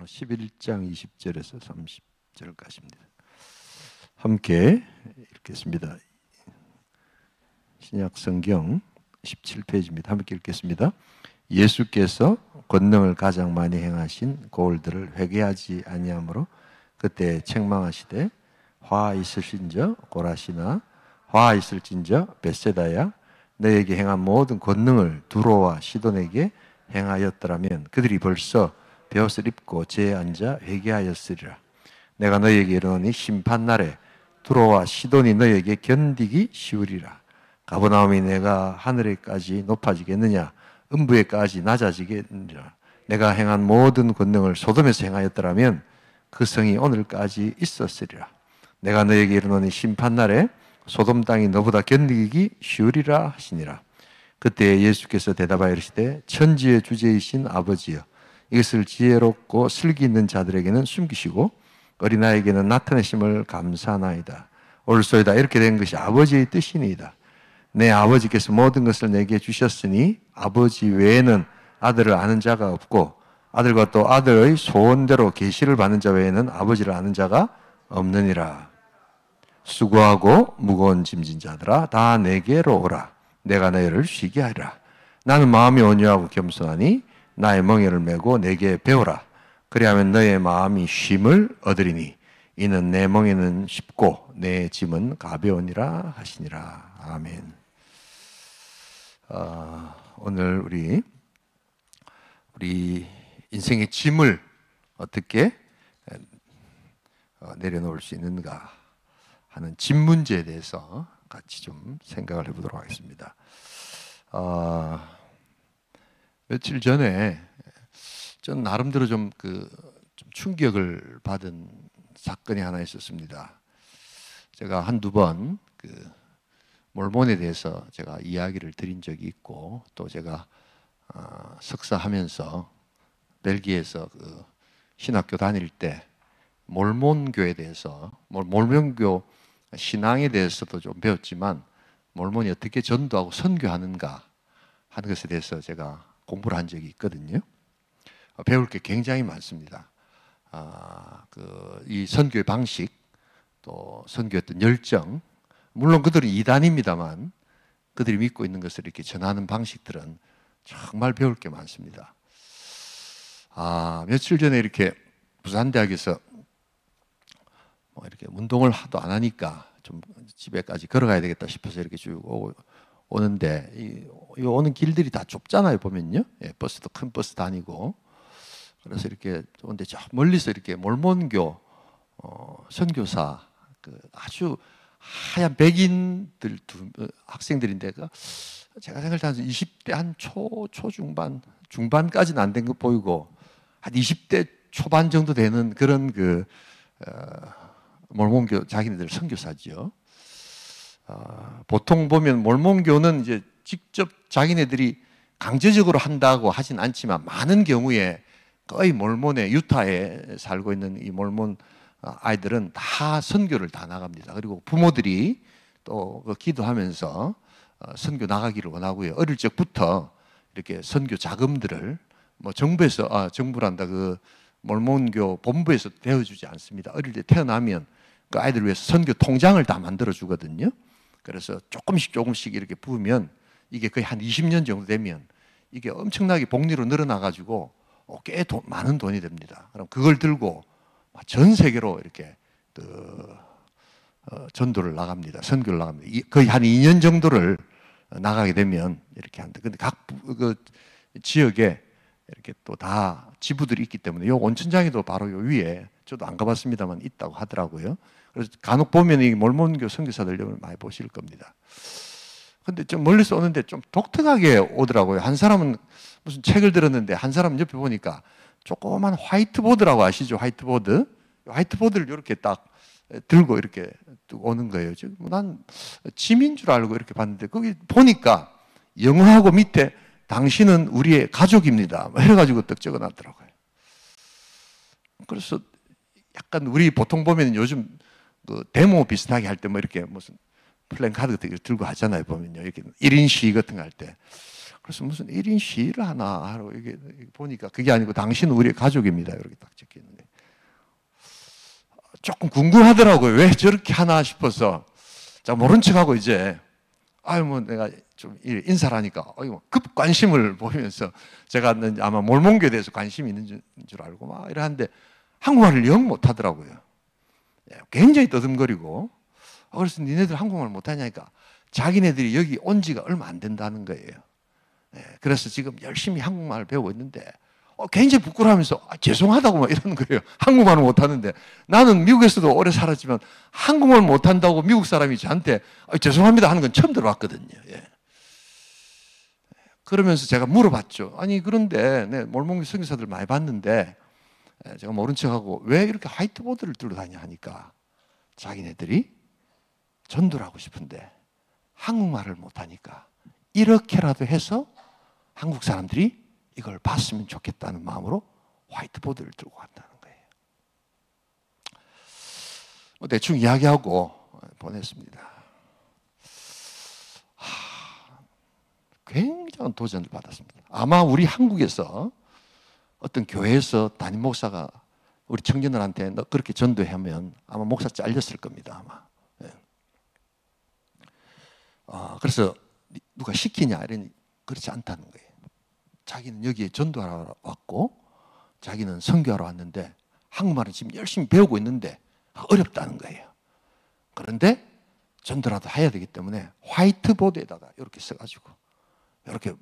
11장 20절에서 30절까지입니다. 함께 읽겠습니다. 신약성경 17페이지입니다. 함께 읽겠습니다. 예수께서 권능을 가장 많이 행하신 고을들을 회개하지 아니하므로 그때 책망하시되 화 있으신저 고라시나 화 있을진저 벳세다야 너에게 행한 모든 권능을 두로와 시돈에게 행하였더라면 그들이 벌써 베옷을 입고 제에 앉아 회개하였으리라. 내가 너에게 이르노니 심판날에 두로와 시돈이 너에게 견디기 쉬우리라. 가버나움이 내가 하늘에까지 높아지겠느냐 음부에까지 낮아지겠느냐. 내가 행한 모든 권능을 소돔에서 행하였더라면 그 성이 오늘까지 있었으리라. 내가 너에게 이르노니 심판날에 소돔 땅이 너보다 견디기 쉬우리라 하시니라. 그때 예수께서 대답하여 이르시되 천지의 주제이신 아버지여 이것을 지혜롭고 슬기 있는 자들에게는 숨기시고 어린아이에게는 나타내심을 감사하나이다. 옳소이다. 이렇게 된 것이 아버지의 뜻이니이다. 내 아버지께서 모든 것을 내게 주셨으니 아버지 외에는 아들을 아는 자가 없고 아들과 또 아들의 소원대로 계시를 받는 자 외에는 아버지를 아는 자가 없느니라. 수고하고 무거운 짐진 자들아 다 내게로 오라. 내가 너희를 쉬게 하리라. 나는 마음이 온유하고 겸손하니 나의 멍에를 메고 내게 배우라. 그리하면 너의 마음이 쉼을 얻으리니 이는 내 멍에는 쉽고 내 짐은 가벼우니라 하시니라. 아멘. 오늘 우리 인생의 짐을 어떻게 내려놓을 수 있는가 하는 짐 문제에 대해서 같이 좀 생각을 해보도록 하겠습니다. 며칠 전에 전 나름대로 좀 충격을 받은 사건이 하나 있었습니다. 제가 한두 번 몰몬에 대해서 제가 이야기를 드린 적이 있고 또 제가 석사하면서 벨기에에서 신학교 다닐 때 몰몬교에 대해서 몰몬교 신앙에 대해서도 좀 배웠지만 몰몬이 어떻게 전도하고 선교하는가 하는 것에 대해서 제가 공부를 한 적이 있거든요. 배울 게 굉장히 많습니다. 이 선교의 방식, 또 선교했던 열정, 물론 그들은 이단입니다만 그들이 믿고 있는 것을 이렇게 전하는 방식들은 정말 배울 게 많습니다. 며칠 전에 이렇게 부산대학에서 이렇게 운동을 하도 안 하니까 좀 집에까지 걸어가야 되겠다 싶어서 이렇게 쭉 오는데 이 오는 길들이 다 좁잖아요, 보면요. 예, 버스도 큰 버스 다니고. 그래서 이렇게 오는데 저 멀리서 이렇게 몰몬교 선교사 아주 하얀 백인들 학생들인데 제가 생각할 때 한 20대 한 초중반 중반까지는 안 된 거 보이고 한 20대 초반 정도 되는 그런 몰몬교 자기네들 선교사죠. 보통 보면 몰몬교는 이제 직접 자기네들이 강제적으로 한다고 하진 않지만 많은 경우에 거의 몰몬의 유타에 살고 있는 이 몰몬 아이들은 다 선교를 다 나갑니다. 그리고 부모들이 또 기도하면서 선교 나가기를 원하고요. 어릴 적부터 이렇게 선교 자금들을 정부란다 몰몬교 본부에서 대어주지 않습니다. 어릴 때 태어나면 그 아이들 위해서 선교 통장을 다 만들어 주거든요. 그래서 조금씩 이렇게 부으면 이게 거의 한 20년 정도 되면 이게 엄청나게 복리로 늘어나가지고 꽤 많은 돈이 됩니다. 그럼 그걸 들고 전 세계로 이렇게 전도를 나갑니다. 선교를 나갑니다. 거의 한 2년 정도를 나가게 되면 이렇게 한다. 근데 각 지역에 이렇게 또 다 지부들이 있기 때문에 요 온천장에도 바로 요 위에 저도 안 가봤습니다만 있다고 하더라고요. 그래서 간혹 보면 이 몰몬교 선교사들 많이 보실 겁니다. 근데 좀 멀리서 오는데 좀 독특하게 오더라고요. 한 사람은 무슨 책을 들었는데 한 사람은 옆에 보니까 조그만 화이트보드라고 아시죠? 화이트보드를 이렇게 딱 들고 이렇게 오는 거예요. 난 짐인 줄 알고 이렇게 봤는데 거기 보니까 영어하고 밑에 당신은 우리의 가족입니다. 이래가지고 딱 적어놨더라고요. 그래서 약간 우리 보통 보면 요즘 데모 비슷하게 할 때 이렇게 무슨 플랜카드 같은 거 들고 하잖아요. 보면요. 이렇게 1인 시위 같은 거 할 때. 그래서 무슨 1인 시위를 하나 하러 이게 보니까 그게 아니고 당신은 우리의 가족입니다. 이렇게 딱 적혀 있는 조금 궁금하더라고요. 왜 저렇게 하나 싶어서. 자, 모른 척하고 이제, 아유, 뭐 내가 좀 인사를 하니까, 급 관심을 보이면서 제가 아마 몰몬교에 대해서 관심이 있는 줄 알고 막 이러는데 한국말을 영 못하더라고요. 굉장히 떠듬거리고. 그래서 니네들 한국말 못하냐니까 자기네들이 여기 온 지가 얼마 안 된다는 거예요. 그래서 지금 열심히 한국말을 배우고 있는데 굉장히 부끄러워하면서 죄송하다고 막 이러는 거예요. 한국말을 못하는데. 나는 미국에서도 오래 살았지만 한국말 못한다고 미국 사람이 저한테 죄송합니다 하는 건 처음 들어봤거든요. 그러면서 제가 물어봤죠. 아니 그런데 몰몬교 선교사들 많이 봤는데 제가 모른 척하고 왜 이렇게 화이트보드를 들고 다니냐 하니까 자기네들이 전도를 하고 싶은데 한국말을 못하니까 이렇게라도 해서 한국 사람들이 이걸 봤으면 좋겠다는 마음으로 화이트보드를 들고 간다는 거예요. 대충 이야기하고 보냈습니다. 굉장한 도전을 받았습니다. 아마 우리 한국에서 어떤 교회에서 담임 목사가 우리 청년들한테 너 그렇게 전도하면 아마 목사 잘렸을 겁니다. 아마. 그래서 누가 시키냐 이러니 그렇지 않다는 거예요. 자기는 여기에 전도하러 왔고 자기는 선교하러 왔는데 한국말은 지금 열심히 배우고 있는데 어렵다는 거예요. 그런데 전도라도 해야 되기 때문에 화이트보드에다가 이렇게 써가지고 이렇게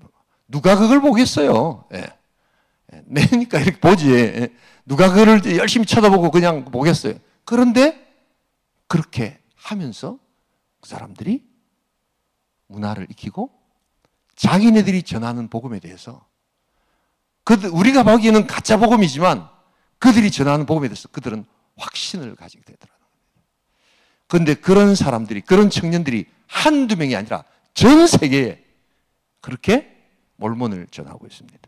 누가 그걸 보겠어요. 내니까 이렇게 보지. 누가 그걸 열심히 쳐다보고 그냥 보겠어요. 그런데 그렇게 하면서 그 사람들이 문화를 익히고 자기네들이 전하는 복음에 대해서 우리가 보기에는 가짜 복음이지만 그들이 전하는 복음에 대해서 그들은 확신을 가지게 되더라고요. 그런데 그런 사람들이, 그런 청년들이 한두 명이 아니라 전 세계에 그렇게 몰몬을 전하고 있습니다.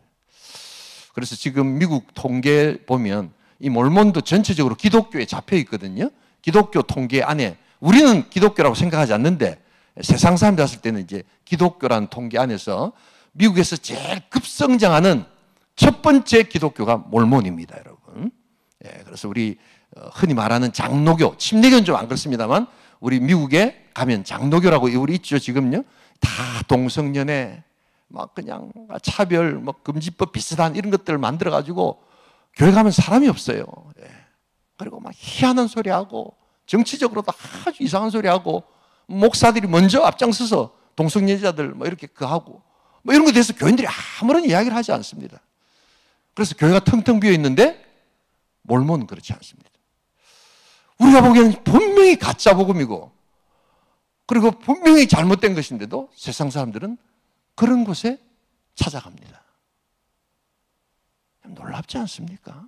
그래서 지금 미국 통계 보면 이 몰몬도 전체적으로 기독교에 잡혀 있거든요. 기독교 통계 안에 우리는 기독교라고 생각하지 않는데 세상 사람들 봤을 때는 이제 기독교라는 통계 안에서 미국에서 제일 급성장하는 첫 번째 기독교가 몰몬입니다, 여러분. 그래서 우리 흔히 말하는 장로교, 침례교는 좀 안 그렇습니다만 우리 미국에 가면 장로교라고 우리 있죠, 지금요. 다 동성연애, 막 그냥 차별, 뭐 금지법 비슷한 이런 것들을 만들어 가지고 교회 가면 사람이 없어요. 그리고 막 희한한 소리 하고 정치적으로도 아주 이상한 소리 하고 목사들이 먼저 앞장서서 동성애자들 뭐 이렇게 하고 뭐 이런 것에 대해서 교인들이 아무런 이야기를 하지 않습니다. 그래서 교회가 텅텅 비어 있는데 몰몬은 그렇지 않습니다. 우리가 보기에는 분명히 가짜 복음이고 그리고 분명히 잘못된 것인데도 세상 사람들은 그런 곳에 찾아갑니다. 놀랍지 않습니까?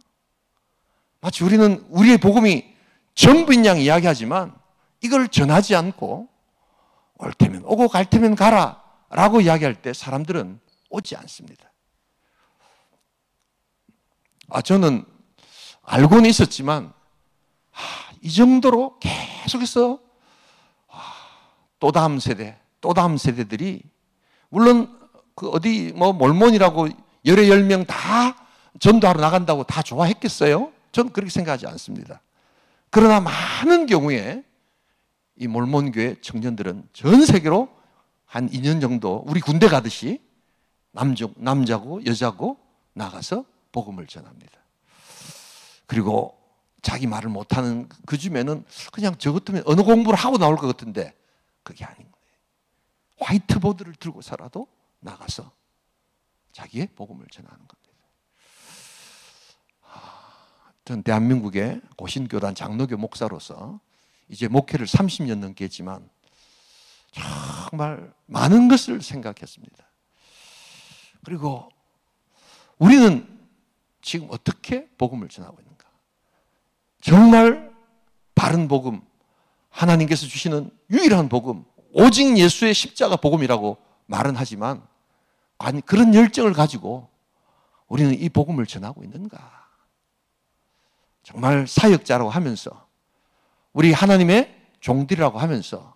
마치 우리는 우리의 복음이 전부인 양 이야기하지만 이걸 전하지 않고 올 테면 오고 갈 테면 가라 라고 이야기할 때 사람들은 오지 않습니다. 저는 알고는 있었지만 이 정도로 계속해서 또 다음 세대들이 물론 그 어디 뭐 몰몬이라고 열에 10명 다 전도하러 나간다고 다 좋아했겠어요? 저는 그렇게 생각하지 않습니다. 그러나 많은 경우에 이 몰몬교회 청년들은 전 세계로 한 2년 정도 우리 군대 가듯이 남자고 여자고 나가서 복음을 전합니다. 그리고 자기 말을 못하는 그 줌에는 그냥 저 같으면 언어 공부를 하고 나올 것 같은데 그게 아닌 거예요. 화이트보드를 들고서라도 나가서 자기의 복음을 전하는 겁니다. 전 대한민국의 고신교단 장로교 목사로서 이제 목회를 30년 넘게 했지만 정말 많은 것을 생각했습니다. 그리고 우리는 지금 어떻게 복음을 전하고 있는가? 정말 바른 복음, 하나님께서 주시는 유일한 복음, 오직 예수의 십자가 복음이라고 말은 하지만 그런 열정을 가지고 우리는 이 복음을 전하고 있는가? 정말 사역자라고 하면서 우리 하나님의 종들이라고 하면서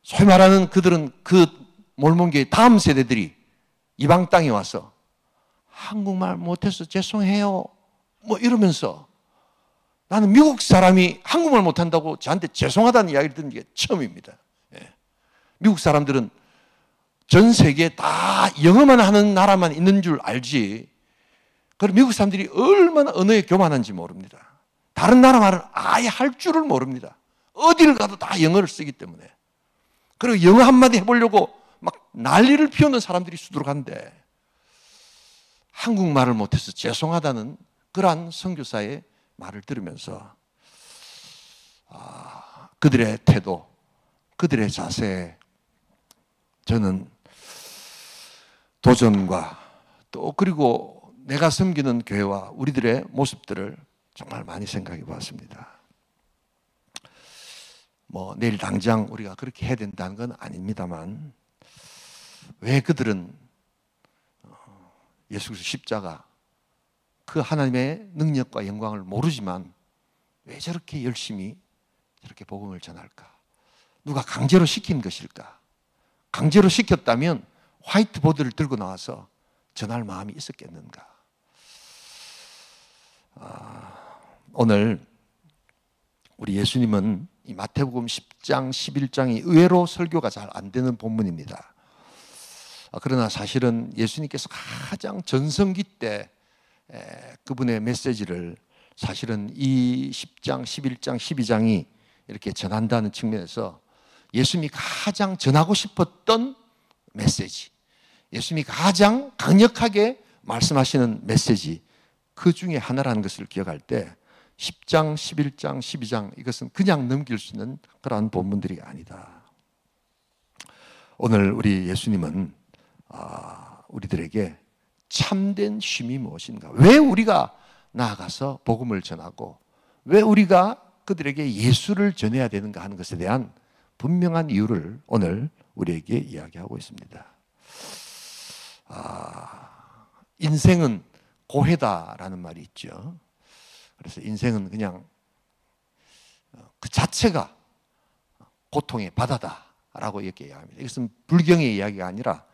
소위 말하는 그들은 그 몰몬교의 다음 세대들이 이방 땅에 와서 한국말 못해서 죄송해요 뭐 이러면서 나는 미국 사람이 한국말 못한다고 저한테 죄송하다는 이야기를 듣는 게 처음입니다. 예. 미국 사람들은 전 세계에 다 영어만 하는 나라만 있는 줄 알지, 그럼 미국 사람들이 얼마나 언어에 교만한지 모릅니다. 다른 나라 말을 아예 할 줄을 모릅니다. 어디를 가도 다 영어를 쓰기 때문에. 그리고 영어 한마디 해보려고 막 난리를 피우는 사람들이 수두룩한데, 한국말을 못해서 죄송하다는 그러한 선교사의 말을 들으면서 그들의 태도, 그들의 자세에 저는 도전과 또 그리고 내가 섬기는 교회와 우리들의 모습들을 정말 많이 생각해 보았습니다. 뭐 내일 당장 우리가 그렇게 해야 된다는 건 아닙니다만, 왜 그들은 예수 그리스도 십자가 그 하나님의 능력과 영광을 모르지만 왜 저렇게 열심히 저렇게 복음을 전할까? 누가 강제로 시킨 것일까? 강제로 시켰다면 화이트보드를 들고 나와서 전할 마음이 있었겠는가? 오늘 우리 예수님은 이 마태복음 10장, 11장이 의외로 설교가 잘 안 되는 본문입니다. 그러나 사실은 예수님께서 가장 전성기 때 그분의 메시지를 사실은 이 10장, 11장, 12장이 이렇게 전한다는 측면에서 예수님이 가장 전하고 싶었던 메시지, 예수님이 가장 강력하게 말씀하시는 메시지, 그 중에 하나라는 것을 기억할 때 10장, 11장, 12장 이것은 그냥 넘길 수 있는 그러한 본문들이 아니다. 오늘 우리 예수님은 우리들에게 참된 쉼이 무엇인가, 왜 우리가 나아가서 복음을 전하고 왜 우리가 그들에게 예수를 전해야 되는가 하는 것에 대한 분명한 이유를 오늘 우리에게 이야기하고 있습니다. 인생은 고해다라는 말이 있죠. 그래서 인생은 그냥 그 자체가 고통의 바다다라고 이렇게 이야기합니다. 이것은 불경의 이야기가 아니라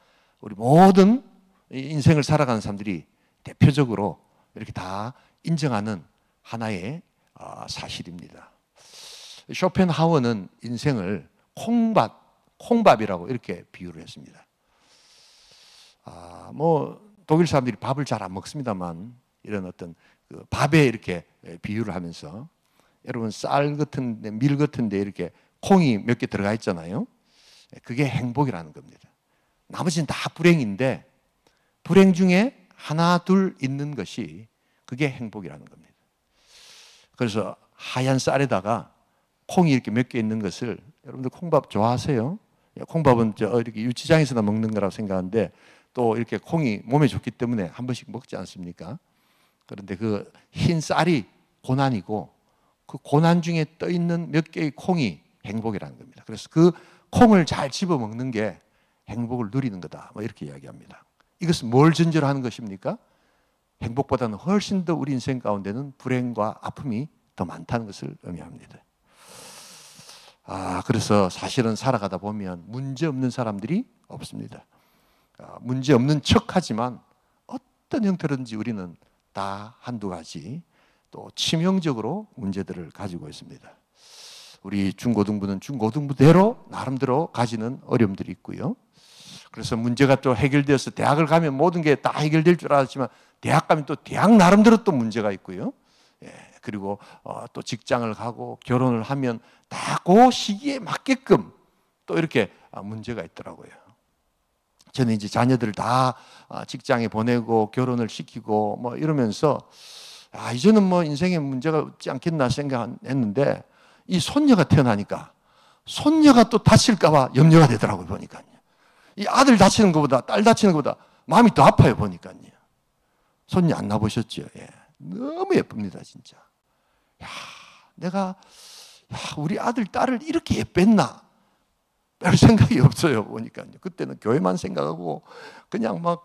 우리 모든 인생을 살아가는 사람들이 대표적으로 이렇게 다 인정하는 하나의 사실입니다. 쇼펜하우어는 인생을 콩밥이라고 이렇게 비유를 했습니다. 뭐 독일 사람들이 밥을 잘 안 먹습니다만 이런 어떤 그 밥에 이렇게 비유를 하면서, 여러분 쌀 같은데 밀 같은데 이렇게 콩이 몇 개 들어가 있잖아요. 그게 행복이라는 겁니다. 나머지는 다 불행인데 불행 중에 하나 둘 있는 것이 그게 행복이라는 겁니다. 그래서 하얀 쌀에다가 콩이 이렇게 몇 개 있는 것을, 여러분들 콩밥 좋아하세요? 콩밥은 이렇게 유치장에서나 먹는 거라고 생각하는데 또 이렇게 콩이 몸에 좋기 때문에 한 번씩 먹지 않습니까? 그런데 그 흰 쌀이 고난이고 그 고난 중에 떠 있는 몇 개의 콩이 행복이라는 겁니다. 그래서 그 콩을 잘 집어 먹는 게 행복을 누리는 거다, 뭐 이렇게 이야기합니다. 이것은 뭘 전제로 하는 것입니까? 행복보다는 훨씬 더 우리 인생 가운데는 불행과 아픔이 더 많다는 것을 의미합니다. 그래서 사실은 살아가다 보면 문제 없는 사람들이 없습니다. 문제 없는 척하지만 어떤 형태로든지 우리는 다 한두 가지 또 치명적으로 문제들을 가지고 있습니다. 우리 중고등부는 중고등부대로 나름대로 가지는 어려움들이 있고요. 그래서 문제가 또 해결되어서 대학을 가면 모든 게 다 해결될 줄 알았지만 대학 가면 또 대학 나름대로 또 문제가 있고요. 그리고 또 직장을 가고 결혼을 하면 다 그 시기에 맞게끔 또 이렇게 문제가 있더라고요. 저는 이제 자녀들을 다 직장에 보내고 결혼을 시키고 뭐 이러면서 이제는 뭐 인생에 문제가 없지 않겠나 생각했는데 이 손녀가 태어나니까 손녀가 또 다칠까 봐 염려가 되더라고요. 보니까요. 이 아들 다치는 것보다 딸 다치는 것보다 마음이 더 아파요. 보니까요. 손녀 안 나보셨죠? 예. 너무 예쁩니다. 진짜. 우리 아들 딸을 이렇게 예뻤나? 별 생각이 없어요. 보니까요. 그때는 교회만 생각하고 그냥 막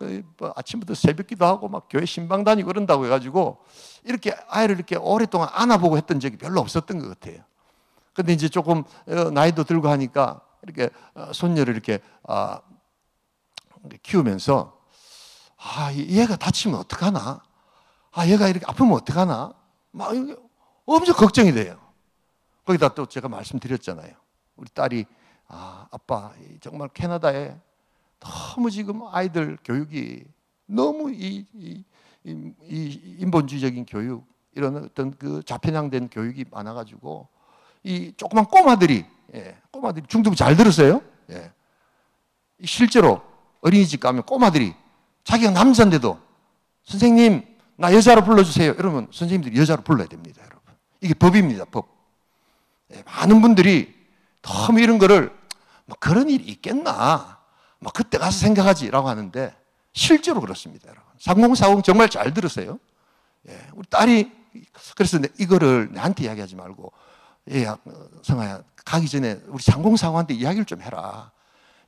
아침부터 새벽기도 하고 막 교회 신방 다니고 그런다고 해가지고 이렇게 아이를 이렇게 오랫동안 안아보고 했던 적이 별로 없었던 것 같아요. 근데 이제 조금 나이도 들고 하니까 이렇게 손녀를 이렇게 키우면서 얘가 다치면 어떡하나? 얘가 이렇게 아프면 어떡하나? 막 엄청 걱정이 돼요. 거기다 또 제가 말씀드렸잖아요. 우리 딸이 아빠 정말 캐나다에 너무 지금 아이들 교육이 너무 이 인본주의적인 교육, 이런 어떤 그 좌편향된 교육이 많아가지고 이 조그만 꼬마들이 중등 잘 들었어요. 실제로 어린이집 가면 꼬마들이 자기가 남자인데도 선생님 나 여자로 불러주세요 이러면 선생님들이 여자로 불러야 됩니다, 여러분. 이게 법입니다, 법. 많은 분들이 너무 이런 거를 뭐 그런 일이 있겠나, 뭐 그때 가서 생각하지라고 하는데 실제로 그렇습니다, 여러분. 3040 정말 잘 들으세요. 우리 딸이 그래서 이거를 나한테 이야기하지 말고 성아야 가기 전에 우리 3040한테 이야기를 좀 해라.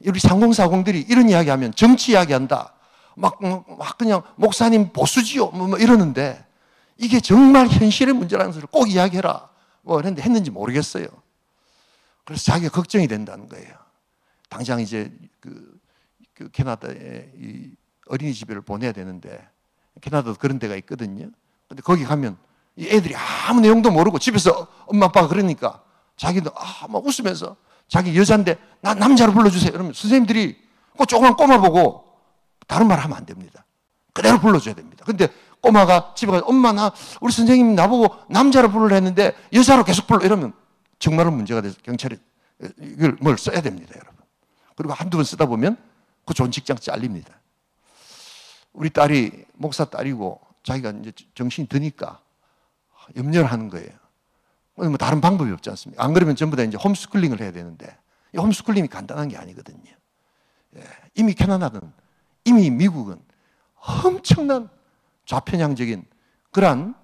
우리 3040들이 이런 이야기하면 정치 이야기한다. 막 그냥 목사님 보수지요 뭐 이러는데 이게 정말 현실의 문제라는 것을 꼭 이야기해라. 뭐 했는지 모르겠어요. 그래서 자기가 걱정이 된다는 거예요. 당장 이제 그 캐나다에 이 어린이집을 보내야 되는데, 캐나다도 그런 데가 있거든요. 근데 거기 가면 이 애들이 아무 내용도 모르고 집에서 엄마 아빠가 그러니까 자기도 막 웃으면서 자기 여자인데 나 남자로 불러주세요. 그러면 선생님들이 그 조그만 꼬마 보고 다른 말 하면 안 됩니다. 그대로 불러줘야 됩니다. 근데 꼬마가 집에 가서 엄마 우리 선생님이 나보고 남자로 부르려 했는데 여자로 계속 불러 이러면 정말로 문제가 돼서 경찰이 이걸 뭘 써야 됩니다, 여러분. 그리고 한두 번 쓰다 보면 그 좋은 직장 잘립니다. 우리 딸이 목사 딸이고 자기가 이제 정신이 드니까 염려를 하는 거예요. 뭐 다른 방법이 없지 않습니까? 안 그러면 전부 다 이제 홈스쿨링을 해야 되는데 이 홈스쿨링이 간단한 게 아니거든요. 이미 캐나다는, 이미 미국은 엄청난 좌편향적인 그러한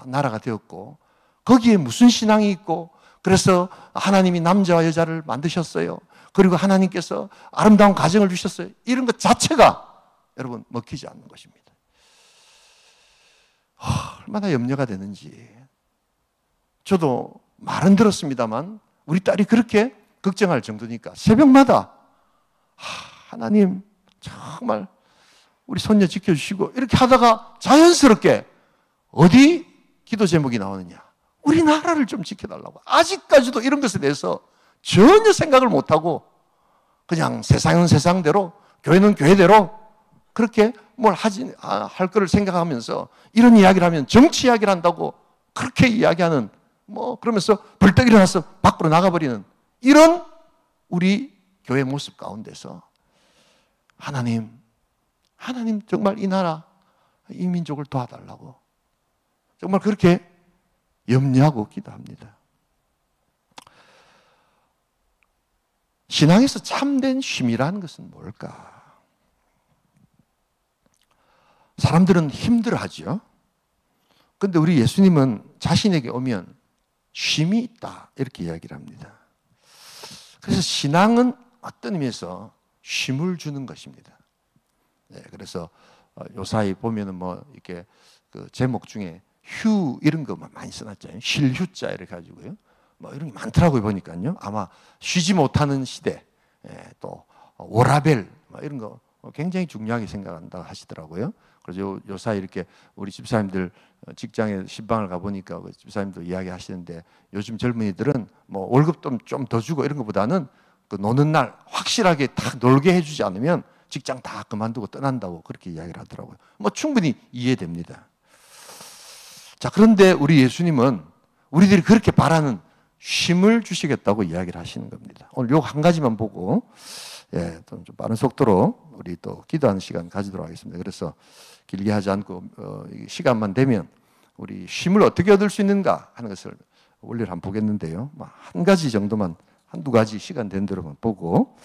나라가 되었고 거기에 무슨 신앙이 있고 그래서 하나님이 남자와 여자를 만드셨어요. 그리고 하나님께서 아름다운 가정을 주셨어요. 이런 것 자체가 여러분 먹히지 않는 것입니다. 얼마나 염려가 되는지. 저도 말은 들었습니다만 우리 딸이 그렇게 걱정할 정도니까 새벽마다 하나님 정말 우리 손녀 지켜주시고 이렇게 하다가 자연스럽게 어디 기도 제목이 나오느냐, 우리나라를 좀 지켜달라고. 아직까지도 이런 것에 대해서 전혀 생각을 못하고 그냥 세상은 세상대로 교회는 교회대로 그렇게 뭘 할 거를 생각하면서 이런 이야기를 하면 정치 이야기를 한다고 그렇게 이야기하는, 그러면서 벌떡 일어나서 밖으로 나가버리는 이런 우리 교회 모습 가운데서 하나님 정말 이 나라, 이 민족을 도와달라고 정말 그렇게 염려하고 기도합니다. 신앙에서 참된 쉼이라는 것은 뭘까? 사람들은 힘들어하죠. 그런데 우리 예수님은 자신에게 오면 쉼이 있다 이렇게 이야기를 합니다. 그래서 신앙은 어떤 의미에서 쉼을 주는 것입니다. 그래서 요사이 보면은 이렇게 그 제목 중에 휴 이런 거 많이 써놨잖아요. 쉴 휴자 이렇게 가지고요. 이런 게 많더라고요 보니까요. 아마 쉬지 못하는 시대, 또 워라벨 이런 거 굉장히 중요하게 생각한다고 하시더라고요. 그래서 요사이 이렇게 우리 집사님들 직장에 신방을 가보니까 집사님도 이야기하시는데 요즘 젊은이들은 월급 좀 더 주고 이런 것보다는 그 노는 날 확실하게 딱 놀게 해주지 않으면 직장 다 그만두고 떠난다고 그렇게 이야기를 하더라고요. 충분히 이해됩니다. 자, 그런데 우리 예수님은 우리들이 그렇게 바라는 쉼을 주시겠다고 이야기를 하시는 겁니다. 오늘 요 한 가지만 보고 좀 빠른 속도로 우리 또 기도하는 시간 가지도록 하겠습니다. 그래서 길게 하지 않고 시간만 되면 우리 쉼을 어떻게 얻을 수 있는가 하는 것을 원리를 한번 보겠는데요. 한 가지 정도만, 한두 가지 시간 된 대로만 보고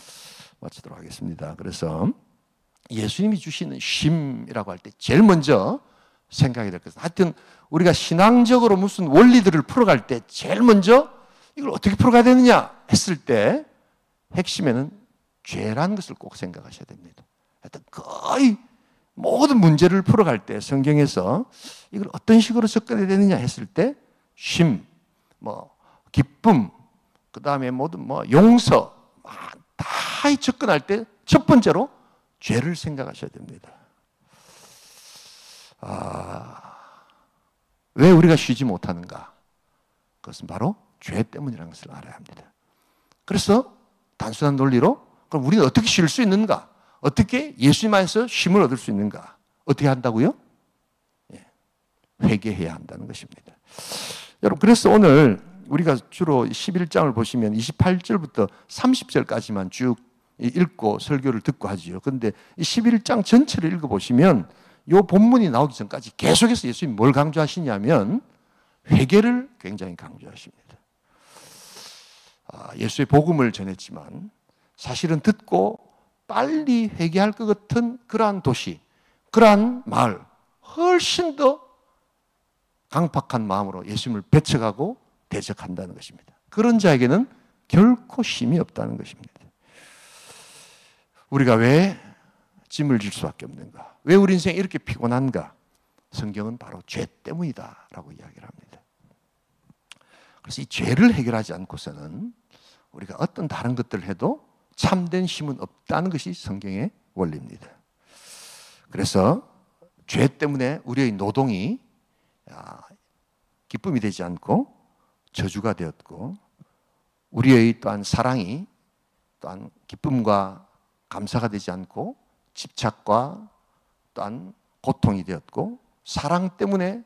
마치도록 하겠습니다. 그래서 예수님이 주시는 쉼이라고 할 때 제일 먼저 생각이 될 것은, 하여튼 우리가 신앙적으로 무슨 원리들을 풀어갈 때 제일 먼저 이걸 어떻게 풀어가야 되느냐 했을 때 핵심에는 죄라는 것을 꼭 생각하셔야 됩니다. 하여튼 거의 모든 문제를 풀어갈 때 성경에서 이걸 어떤 식으로 접근해야 되느냐 했을 때 쉼, 기쁨, 그 다음에 모든 용서 다 접근할 때 첫 번째로 죄를 생각하셔야 됩니다. 왜 우리가 쉬지 못하는가? 그것은 바로 죄 때문이라는 것을 알아야 합니다. 그래서 단순한 논리로 그럼 우리는 어떻게 쉴 수 있는가? 어떻게 예수님 안에서 쉼을 얻을 수 있는가? 어떻게 한다고요? 회개해야 한다는 것입니다. 여러분, 그래서 오늘 우리가 주로 11장을 보시면 28절부터 30절까지만 쭉 읽고 설교를 듣고 하지요. 그런데 이 11장 전체를 읽어보시면 이 본문이 나오기 전까지 계속해서 예수님이 뭘 강조하시냐면 회개를 굉장히 강조하십니다. 예수의 복음을 전했지만 사실은 듣고 빨리 회개할 것 같은 그러한 도시, 그러한 마을, 훨씬 더 강팍한 마음으로 예수님을 배척하고 대적한다는 것입니다. 그런 자에게는 결코 쉼이 없다는 것입니다. 우리가 왜 짐을 질 수밖에 없는가? 왜 우리 인생이 이렇게 피곤한가? 성경은 바로 죄 때문이다 라고 이야기를 합니다. 그래서 이 죄를 해결하지 않고서는 우리가 어떤 다른 것들을 해도 참된 쉼은 없다는 것이 성경의 원리입니다. 그래서 죄 때문에 우리의 노동이 기쁨이 되지 않고 저주가 되었고, 우리의 또한 사랑이 또한 기쁨과 감사가 되지 않고 집착과 또한 고통이 되었고, 사랑 때문에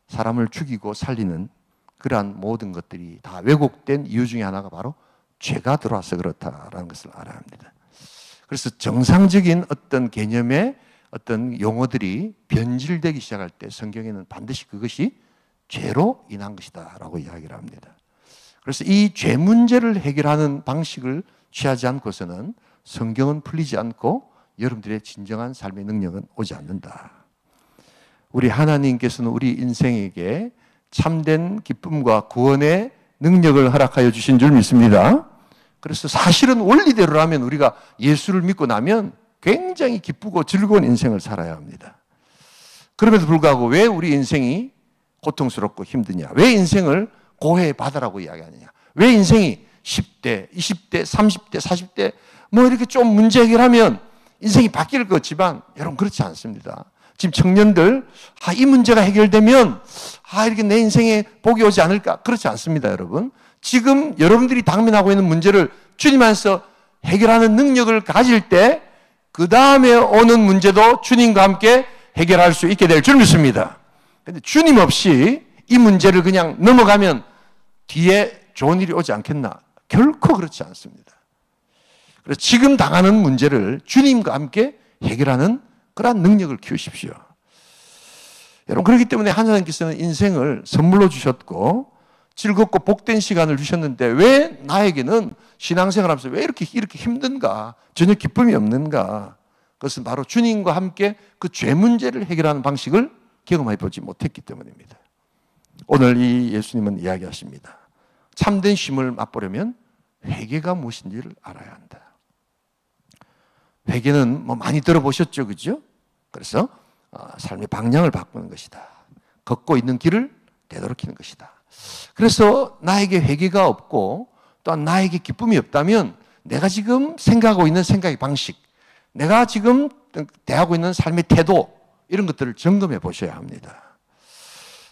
사람을 죽이고 살리는 그러한 모든 것들이 다 왜곡된 이유 중에 하나가 바로 죄가 들어와서 그렇다라는 것을 알아야 합니다. 그래서 정상적인 어떤 개념의 어떤 용어들이 변질되기 시작할 때 성경에는 반드시 그것이 죄로 인한 것이다 라고 이야기를 합니다. 그래서 이 죄 문제를 해결하는 방식을 취하지 않고서는 성경은 풀리지 않고 여러분들의 진정한 삶의 능력은 오지 않는다. 우리 하나님께서는 우리 인생에게 참된 기쁨과 구원의 능력을 허락하여 주신 줄 믿습니다. 그래서 사실은 원리대로라면 우리가 예수를 믿고 나면 굉장히 기쁘고 즐거운 인생을 살아야 합니다. 그럼에도 불구하고 왜 우리 인생이 고통스럽고 힘드냐? 왜 인생을 고해받으라고 이야기하느냐? 왜 인생이 10대, 20대, 30대, 40대 뭐 이렇게 좀 문제 해결하면 인생이 바뀔 것 같지만 여러분 그렇지 않습니다. 지금 청년들 이 문제가 해결되면 이렇게 내 인생에 복이 오지 않을까? 그렇지 않습니다, 여러분. 지금 여러분들이 당면하고 있는 문제를 주님 안에서 해결하는 능력을 가질 때 그 다음에 오는 문제도 주님과 함께 해결할 수 있게 될 줄 믿습니다. 그런데 주님 없이 이 문제를 그냥 넘어가면 뒤에 좋은 일이 오지 않겠나? 결코 그렇지 않습니다. 그래서 지금 당하는 문제를 주님과 함께 해결하는 그러한 능력을 키우십시오. 여러분, 그렇기 때문에 하나님께서는 인생을 선물로 주셨고 즐겁고 복된 시간을 주셨는데 왜 나에게는 신앙생활하면서 왜 이렇게 힘든가? 전혀 기쁨이 없는가? 그것은 바로 주님과 함께 그 죄 문제를 해결하는 방식을 경험해 보지 못했기 때문입니다. 오늘 이 예수님은 이야기하십니다. 참된 쉼을 맛보려면 회개가 무엇인지를 알아야 한다. 회개는 뭐 많이 들어보셨죠, 그죠? 그래서 삶의 방향을 바꾸는 것이다. 걷고 있는 길을 되돌이키는 것이다. 그래서 나에게 회개가 없고 또한 나에게 기쁨이 없다면 내가 지금 생각하고 있는 생각의 방식, 내가 지금 대하고 있는 삶의 태도 이런 것들을 점검해 보셔야 합니다.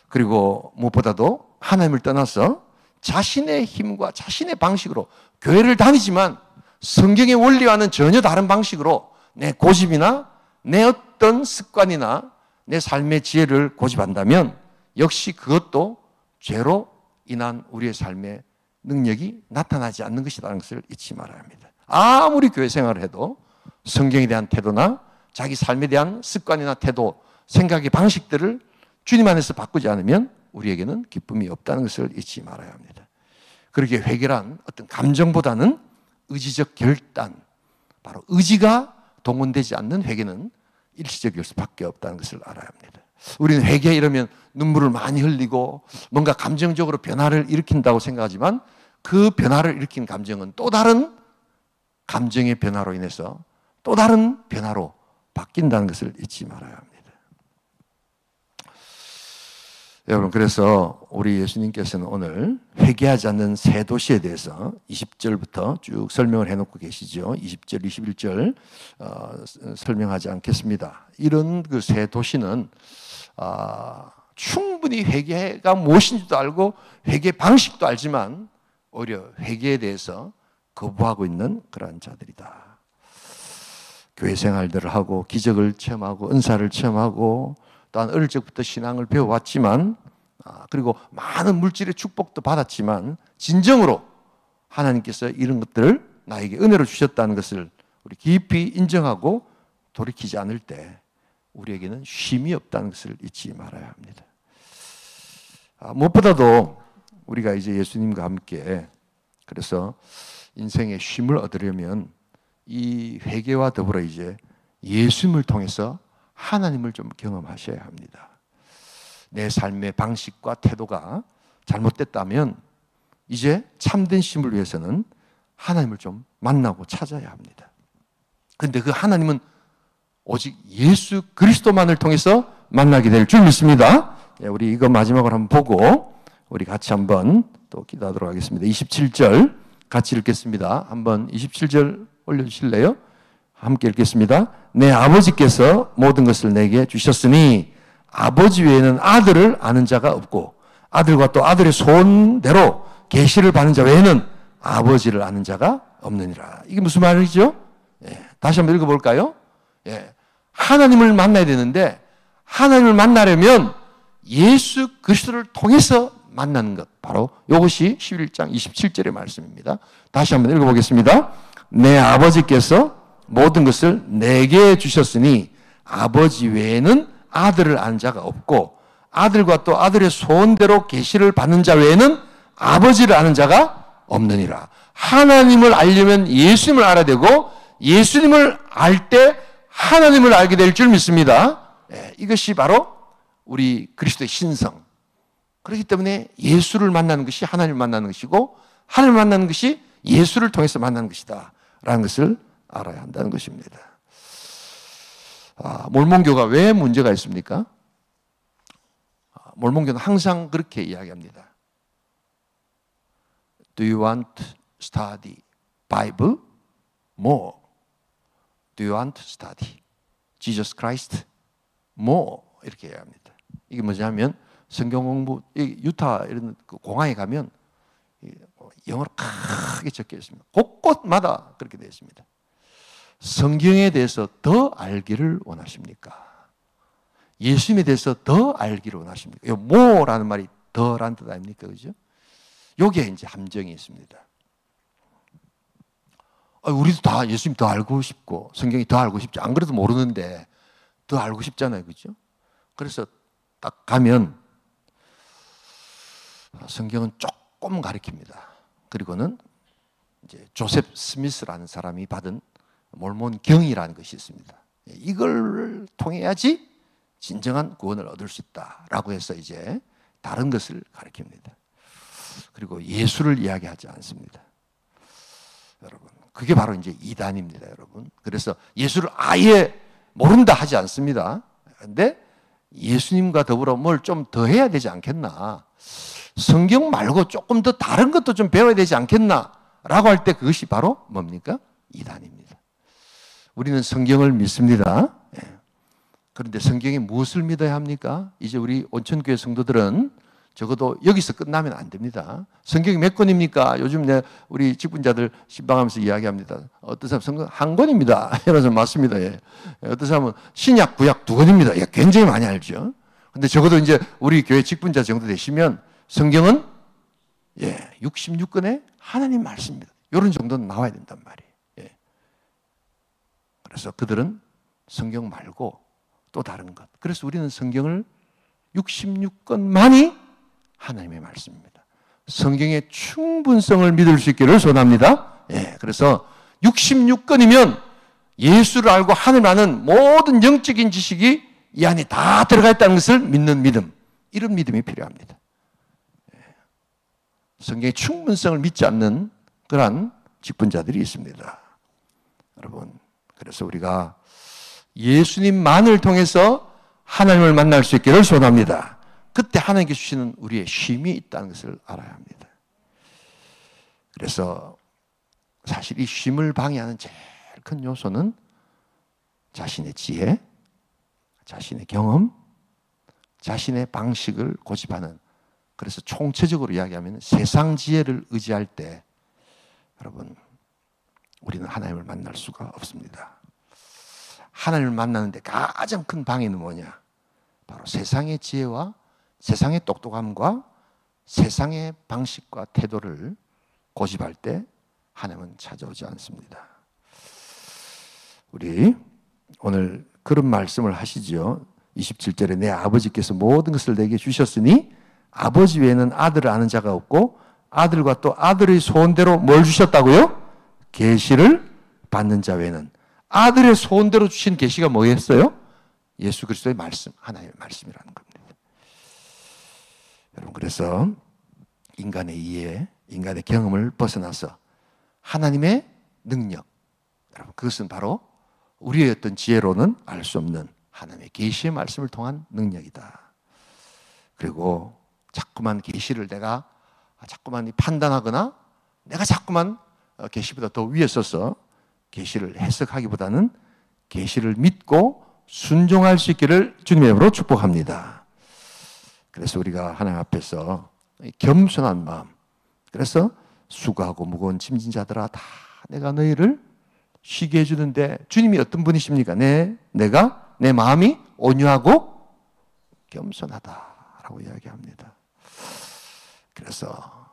그리고 무엇보다도 하나님을 떠나서 자신의 힘과 자신의 방식으로 교회를 다니지만 성경의 원리와는 전혀 다른 방식으로 내 고집이나 내 어떤 습관이나 내 삶의 지혜를 고집한다면 역시 그것도 죄로 인한 우리의 삶의 능력이 나타나지 않는 것이라는 것을 잊지 말아야 합니다. 아무리 교회 생활을 해도 성경에 대한 태도나 자기 삶에 대한 습관이나 태도, 생각의 방식들을 주님 안에서 바꾸지 않으면 우리에게는 기쁨이 없다는 것을 잊지 말아야 합니다. 그렇게 회개란 어떤 감정보다는 의지적 결단, 바로 의지가 동원되지 않는 회개는 일시적일 수밖에 없다는 것을 알아야 합니다. 우리는 회개 이러면 눈물을 많이 흘리고 뭔가 감정적으로 변화를 일으킨다고 생각하지만 그 변화를 일으킨 감정은 또 다른 감정의 변화로 인해서 또 다른 변화로 바뀐다는 것을 잊지 말아야 합니다. 여러분, 그래서 우리 예수님께서는 오늘 회개하지 않는 세 도시에 대해서 20절부터 쭉 설명을 해놓고 계시죠. 20절, 21절 설명하지 않겠습니다. 이런 그 세 도시는 충분히 회개가 무엇인지도 알고 회개 방식도 알지만 오히려 회개에 대해서 거부하고 있는 그러한 자들이다. 교회 생활들을 하고 기적을 체험하고 은사를 체험하고 또한 어릴 적부터 신앙을 배워왔지만 그리고 많은 물질의 축복도 받았지만 진정으로 하나님께서 이런 것들을 나에게 은혜로 주셨다는 것을 우리 깊이 인정하고 돌이키지 않을 때 우리에게는 쉼이 없다는 것을 잊지 말아야 합니다. 무엇보다도 우리가 이제 예수님과 함께 그래서 인생의 쉼을 얻으려면 이 회개와 더불어 이제 예수님을 통해서 하나님을 좀 경험하셔야 합니다. 내 삶의 방식과 태도가 잘못됐다면 이제 참된 쉼을 위해서는 하나님을 좀 만나고 찾아야 합니다. 그런데 그 하나님은 오직 예수 그리스도만을 통해서 만나게 될 줄 믿습니다. 우리 이거 마지막으로 한번 보고 우리 같이 한번 또 기도하도록 하겠습니다. 27절 같이 읽겠습니다. 한번 27절 올려주실래요? 함께 읽겠습니다. 내 아버지께서 모든 것을 내게 주셨으니 아버지 외에는 아들을 아는 자가 없고 아들과 또 아들의 손대로 계시를 받는 자 외에는 아버지를 아는 자가 없느니라. 이게 무슨 말이죠? 다시 한번 읽어볼까요? 하나님을 만나야 되는데 하나님을 만나려면 예수 그리스도를 통해서 만나는 것, 바로 이것이 11장 27절의 말씀입니다. 다시 한번 읽어보겠습니다. 내 아버지께서 모든 것을 내게 주셨으니 아버지 외에는 아들을 아는 자가 없고 아들과 또 아들의 소원대로 계시를 받는 자 외에는 아버지를 아는 자가 없느니라. 하나님을 알려면 예수님을 알아야 되고 예수님을 알 때 하나님을 알게 될 줄 믿습니다. 이것이 바로 우리 그리스도의 신성. 그렇기 때문에 예수를 만나는 것이 하나님을 만나는 것이고 하나님을 만나는 것이 예수를 통해서 만나는 것이다 라는 것을 알아야 한다는 것입니다. 몰몬교가 왜 문제가 있습니까? 몰몬교는 항상 그렇게 이야기합니다. Do you want to study Bible more? Do you want to study Jesus Christ more? 이렇게 이야기합니다. 이게 뭐냐면 성경 공부, 유타 이런 공항에 가면 영어로 크게 적혀 있습니다. 곳곳마다 그렇게 되어 있습니다. 성경에 대해서 더 알기를 원하십니까? 예수님에 대해서 더 알기를 원하십니까? 이 뭐라는 말이 더라는 뜻 아닙니까? 그죠? 여기에 이제 함정이 있습니다. 우리도 다 예수님 더 알고 싶고 성경이 더 알고 싶죠. 안 그래도 모르는데 더 알고 싶잖아요. 그죠? 그래서 딱 가면 성경은 조금 가르칩니다. 그리고는 이제 조셉 스미스라는 사람이 받은 몰몬경이라는 것이 있습니다. 이걸 통해야지 진정한 구원을 얻을 수 있다라고 해서 이제 다른 것을 가르칩니다. 그리고 예수를 이야기하지 않습니다. 여러분, 그게 바로 이제 이단입니다, 여러분. 그래서 예수를 아예 모른다 하지 않습니다. 그런데 예수님과 더불어 뭘 좀 더 해야 되지 않겠나? 성경 말고 조금 더 다른 것도 좀 배워야 되지 않겠나? 라고 할 때 그것이 바로 뭡니까? 이단입니다. 우리는 성경을 믿습니다. 그런데 성경에 무엇을 믿어야 합니까? 이제 우리 온천교회 성도들은 적어도 여기서 끝나면 안 됩니다. 성경이 몇 권입니까? 요즘 우리 직분자들 신방하면서 이야기합니다. 어떤 사람은 성경 한 권입니다. 이러면서 맞습니다. 예. 어떤 사람은 신약, 구약 두 권입니다. 예, 굉장히 많이 알죠. 근데 적어도 이제 우리 교회 직분자 정도 되시면 성경은 66권의 하나님 말씀입니다. 이런 정도는 나와야 된단 말이에요. 예. 그래서 그들은 성경 말고 또 다른 것. 그래서 우리는 성경을 66권만이 하나님의 말씀입니다. 성경의 충분성을 믿을 수 있기를 소원합니다. 그래서 66권이면 예수를 알고 하나님을 아는 모든 영적인 지식이 이 안에 다 들어가 있다는 것을 믿는 믿음. 이런 믿음이 필요합니다. 성경의 충분성을 믿지 않는 그러한 직분자들이 있습니다. 여러분, 그래서 우리가 예수님만을 통해서 하나님을 만날 수 있기를 소원합니다. 그때 하나님께 주시는 우리의 쉼이 있다는 것을 알아야 합니다. 그래서 사실 이 쉼을 방해하는 제일 큰 요소는 자신의 지혜, 자신의 경험, 자신의 방식을 고집하는, 그래서 총체적으로 이야기하면 세상 지혜를 의지할 때 여러분 우리는 하나님을 만날 수가 없습니다. 하나님을 만나는데 가장 큰 방해는 뭐냐? 바로 세상의 지혜와 세상의 똑똑함과 세상의 방식과 태도를 고집할 때 하나님은 찾아오지 않습니다. 우리 오늘 그런 말씀을 하시죠. 27절에 내 아버지께서 모든 것을 내게 주셨으니 아버지 외에는 아들을 아는 자가 없고 아들과 또 아들의 소원대로 뭘 주셨다고요? 계시를 받는 자 외에는. 아들의 소원대로 주신 계시가 뭐였어요? 예수 그리스도의 말씀, 하나님의 말씀이라는 겁니다. 여러분, 그래서 인간의 이해, 인간의 경험을 벗어나서 하나님의 능력, 여러분 그것은 바로 우리의 어떤 지혜로는 알 수 없는 하나님의 계시의 말씀을 통한 능력이다. 그리고 자꾸만 계시를 내가 자꾸만 판단하거나 내가 자꾸만 계시보다 더 위에 서서 계시를 해석하기보다는 계시를 믿고 순종할 수 있기를 주님의 이름으로 축복합니다. 그래서 우리가 하나님 앞에서 겸손한 마음, 그래서 수고하고 무거운 짐진 자들아 다 내가 너희를 쉬게 해주는데 주님이 어떤 분이십니까? 내가 내 마음이 온유하고 겸손하다라고 이야기합니다. 그래서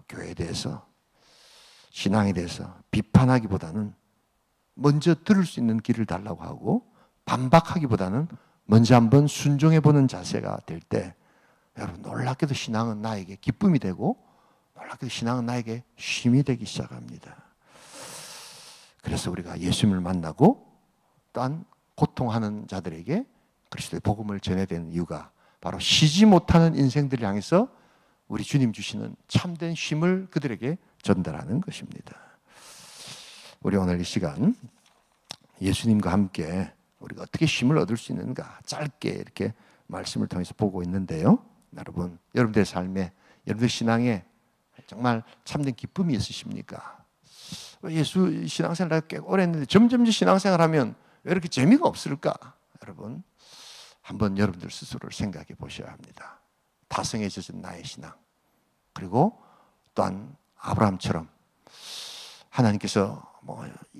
교회에 대해서, 신앙에 대해서 비판하기보다는 먼저 들을 수 있는 길을 달라고 하고 반박하기보다는 먼저 한번 순종해보는 자세가 될 때 여러분 놀랍게도 신앙은 나에게 기쁨이 되고 놀랍게도 신앙은 나에게 쉼이 되기 시작합니다. 그래서 우리가 예수님을 만나고 또한 고통하는 자들에게 그리스도의 복음을 전해야 되는 이유가 바로 쉬지 못하는 인생들을 향해서 우리 주님 주시는 참된 쉼을 그들에게 전달하는 것입니다. 우리 오늘 이 시간 예수님과 함께 우리가 어떻게 쉼을 얻을 수 있는가 짧게 이렇게 말씀을 통해서 보고 있는데요. 여러분, 여러분들의 삶에, 여러분들 신앙에 정말 참된 기쁨이 있으십니까? 예수 신앙생활을 꽤 오래 했는데 점점 신앙생활하면 왜 이렇게 재미가 없을까? 여러분, 한번 여러분들 스스로를 생각해 보셔야 합니다. 다성해져진 나의 신앙, 그리고 또한 아브라함처럼 하나님께서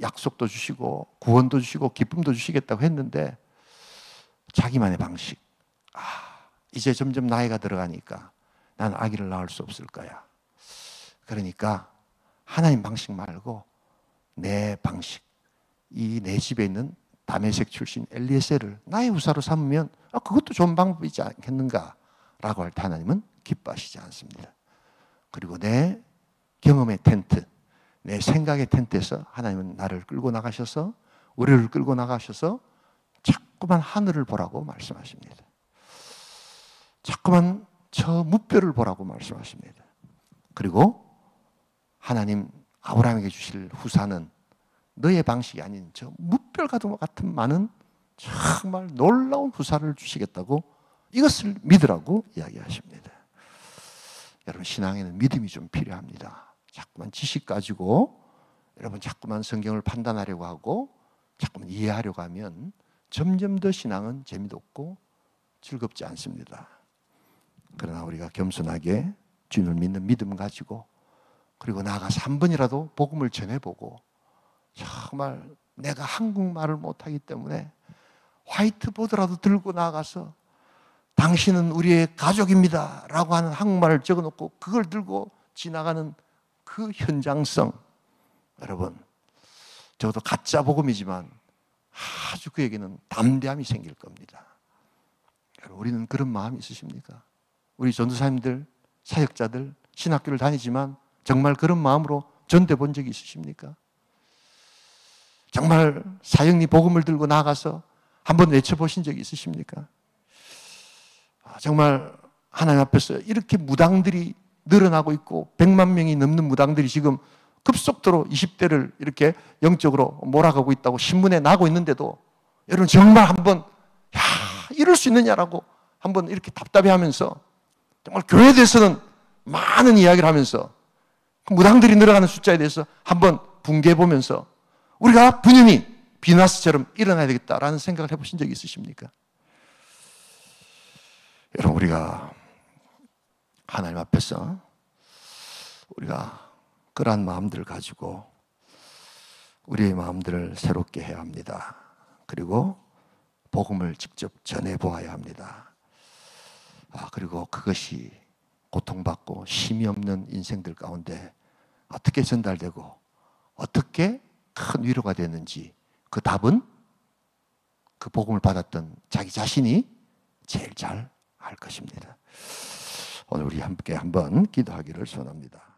약속도 주시고 구원도 주시고 기쁨도 주시겠다고 했는데 자기만의 방식, 이제 점점 나이가 들어가니까 난 아기를 낳을 수 없을 거야. 그러니까 하나님 방식 말고 내 방식, 이 내 집에 있는 다메섹 출신 엘리에셀을 나의 후사로 삼으면 그것도 좋은 방법이지 않겠는가 라고 할 때 하나님은 기뻐하시지 않습니다. 그리고 내 경험의 텐트, 내 생각의 텐트에서 하나님은 나를 끌고 나가셔서, 우리를 끌고 나가셔서 자꾸만 하늘을 보라고 말씀하십니다. 자꾸만 저 무뼈를 보라고 말씀하십니다. 그리고 하나님 아브라함에게 주실 후사는 너의 방식이 아닌 저 무뼈 같은 많은 정말 놀라운 후사를 주시겠다고 이것을 믿으라고 이야기하십니다. 여러분, 신앙에는 믿음이 좀 필요합니다. 자꾸만 지식 가지고 여러분 자꾸만 성경을 판단하려고 하고 자꾸만 이해하려고 하면 점점 더 신앙은 재미도 없고 즐겁지 않습니다. 그러나 우리가 겸손하게 주님을 믿는 믿음 가지고, 그리고 나아가서 한 번이라도 복음을 전해보고, 정말 내가 한국말을 못하기 때문에 화이트보드라도 들고 나가서 당신은 우리의 가족입니다 라고 하는 한국말을 적어놓고 그걸 들고 지나가는 그 현장성, 여러분 적어도 가짜 복음이지만 아주 그에게는 담대함이 생길 겁니다. 여러분, 우리는 그런 마음이 있으십니까? 우리 전도사님들, 사역자들, 신학교를 다니지만 정말 그런 마음으로 전대 본 적이 있으십니까? 정말 사형리 복음을 들고 나가서 한번 외쳐보신 적이 있으십니까? 정말 하나님 앞에서 이렇게 무당들이 늘어나고 있고 100만 명이 넘는 무당들이 지금 급속도로 20대를 이렇게 영적으로 몰아가고 있다고 신문에 나고 있는데도 여러분 정말 한번 이럴 수 있느냐라고 한번 이렇게 답답해하면서 정말 교회에 대해서는 많은 이야기를 하면서 무당들이 늘어가는 숫자에 대해서 한번 붕괴해보면서 우리가 분명히 비나스처럼 일어나야 되겠다라는 생각을 해보신 적이 있으십니까? 여러분, 우리가 하나님 앞에서 우리가 그러한 마음들을 가지고 우리의 마음들을 새롭게 해야 합니다. 그리고 복음을 직접 전해 보아야 합니다. 그리고 그것이 고통받고 힘이 없는 인생들 가운데 어떻게 전달되고 어떻게 큰 위로가 되는지, 그 답은 그 복음을 받았던 자기 자신이 제일 잘 알 것입니다. 오늘 우리 함께 한번 기도하기를 소원합니다.